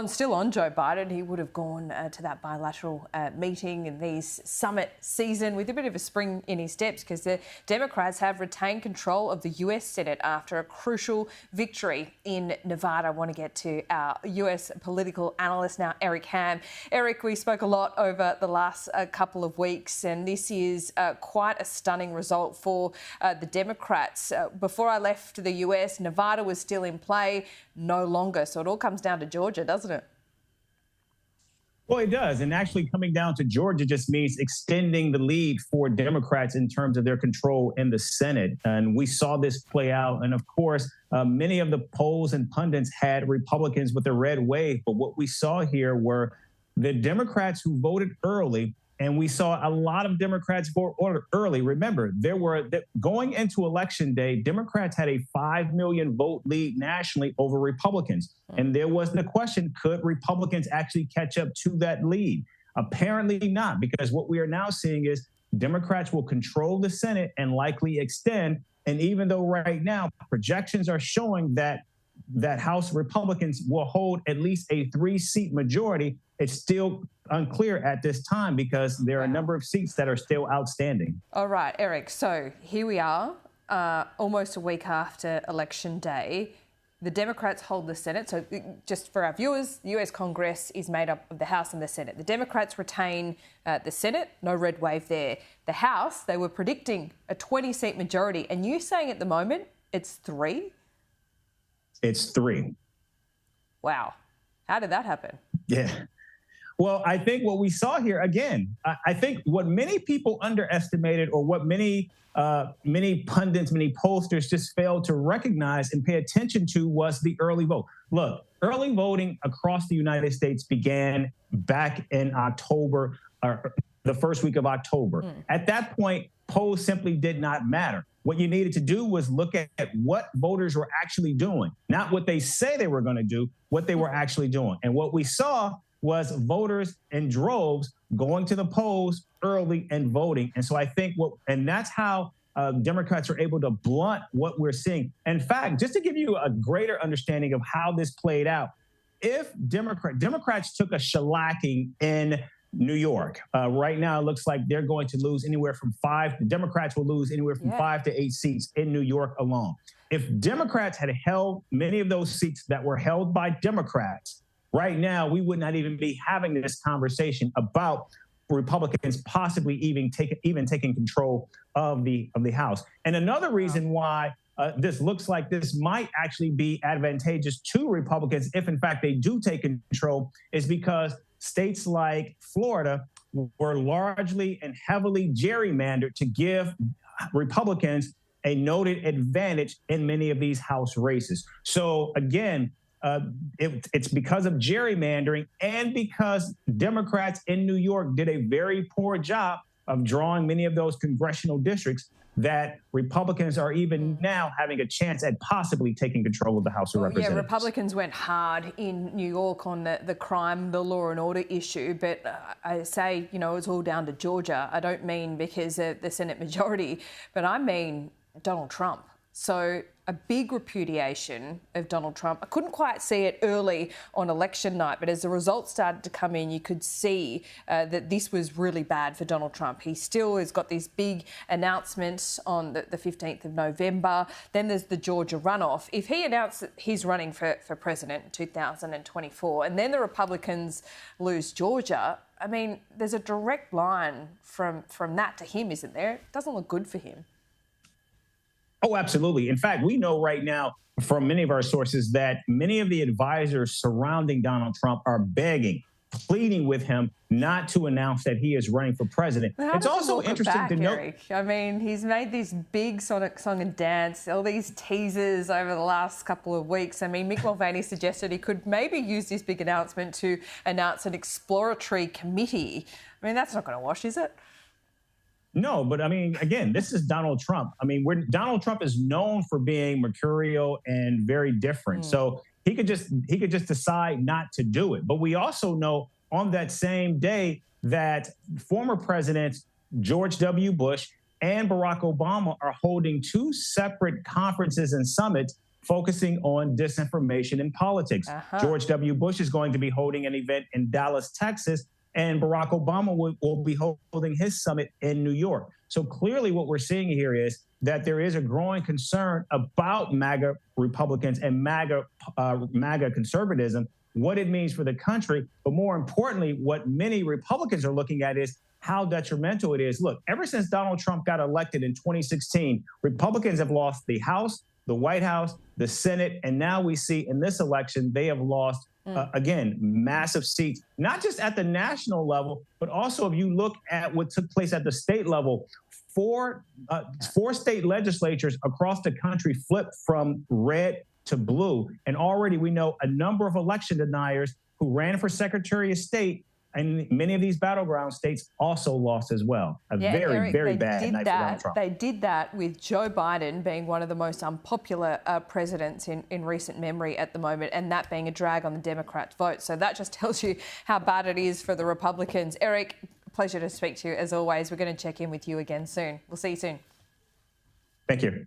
Still on Joe Biden, he would have gone to that bilateral meeting in these summit season with a bit of a spring in his steps, because the Democrats have retained control of the US Senate after a crucial victory in Nevada. I want to get to our US political analyst now, Eric Ham. Eric, we spoke a lot over the last couple of weeks, and this is quite a stunning result for the Democrats. Before I left the US, Nevada was still in play, no longer. So it all comes down to Georgia, doesn't it? Well, it does. And actually coming down to Georgia just means extending the lead for Democrats in terms of their control in the Senate. And we saw this play out. And of course, many of the polls and pundits had Republicans with a red wave. But what we saw here were the Democrats who voted early. And we saw a lot of Democrats vote early. Remember, going into Election Day, Democrats had a 5 million vote lead nationally over Republicans. And there was the question, could Republicans actually catch up to that lead? Apparently not, because what we are now seeing is Democrats will control the Senate and likely extend. And even though right now projections are showing that House Republicans will hold at least a 3-seat majority, it's still unclear at this time because there are a number of seats that are still outstanding. All right, Eric, so here we are, almost a week after Election Day. The Democrats hold the Senate. So just for our viewers, the US Congress is made up of the House and the Senate. The Democrats retain the Senate, no red wave there. The House, they were predicting a 20-seat majority. And you saying at the moment it's 3? It's 3. Wow. How did that happen? Yeah. Well, I think what we saw here, again, I think what many people underestimated, or what many pundits, many pollsters just failed to recognize and pay attention to, was the early vote. Look, early voting across the United States began back in October, or the first week of October. At that point, polls simply did not matter. What you needed to do was look at what voters were actually doing, not what they say they were going to do, what they were actually doing. And what we saw was voters in droves going to the polls early and voting. And so I think that's how Democrats are able to blunt what we're seeing. In fact, just to give you a greater understanding of how this played out, if Democrats took a shellacking in New York, right now it looks like they're going to lose anywhere from 5. The Democrats will lose anywhere from 5 to 8 seats in New York alone. If Democrats had held many of those seats that were held by Democrats, right now, we would not even be having this conversation about Republicans possibly even taking control of the House. And another reason why this looks like this might actually be advantageous to Republicans, if in fact they do take control, is because states like Florida were largely and heavily gerrymandered to give Republicans a noted advantage in many of these House races. So again, it's because of gerrymandering and because Democrats in New York did a very poor job of drawing many of those congressional districts that Republicans are even now having a chance at possibly taking control of the House of Representatives. Yeah, Republicans went hard in New York on the crime, the law and order issue. But I say, it's all down to Georgia. I don't mean because of the Senate majority, but I mean Donald Trump. So a big repudiation of Donald Trump. I couldn't quite see it early on election night, but as the results started to come in, you could see that this was really bad for Donald Trump. He still has got these big announcements on the 15th of November. Then there's the Georgia runoff. If he announced that he's running for president in 2024 and then the Republicans lose Georgia, I mean, there's a direct line from that to him, isn't there? It doesn't look good for him. Oh, absolutely. In fact, we know right now from many of our sources that many of the advisors surrounding Donald Trump are begging, pleading with him not to announce that he is running for president. It's also interesting to note. Eric? I mean, he's made this big song and dance, all these teasers over the last couple of weeks. I mean, Mick Mulvaney suggested he could maybe use this big announcement to announce an exploratory committee. I mean, that's not going to wash, is it? No, but I mean, again, this is Donald Trump. I mean, Donald Trump is known for being mercurial and very different. So he could just decide not to do it. But we also know on that same day that former presidents George W. Bush and Barack Obama are holding 2 separate conferences and summits focusing on disinformation in politics. George W. Bush is going to be holding an event in Dallas, Texas, and Barack Obama will be holding his summit in New York. So clearly what we're seeing here is that there is a growing concern about MAGA Republicans and MAGA conservatism, what it means for the country. But more importantly, what many Republicans are looking at is how detrimental it is. Look, ever since Donald Trump got elected in 2016, Republicans have lost the House, the White House, the Senate, and now we see in this election they have lost, again, massive seats, not just at the national level, but also if you look at what took place at the state level, four state legislatures across the country flipped from red to blue. And already we know a number of election deniers who ran for Secretary of State and many of these battleground states also lost as well. Very bad night for Donald Trump. They did that with Joe Biden being one of the most unpopular presidents in recent memory at the moment, and that being a drag on the Democrats' vote. So that just tells you how bad it is for the Republicans. Eric, pleasure to speak to you as always. We're going to check in with you again soon. We'll see you soon. Thank you.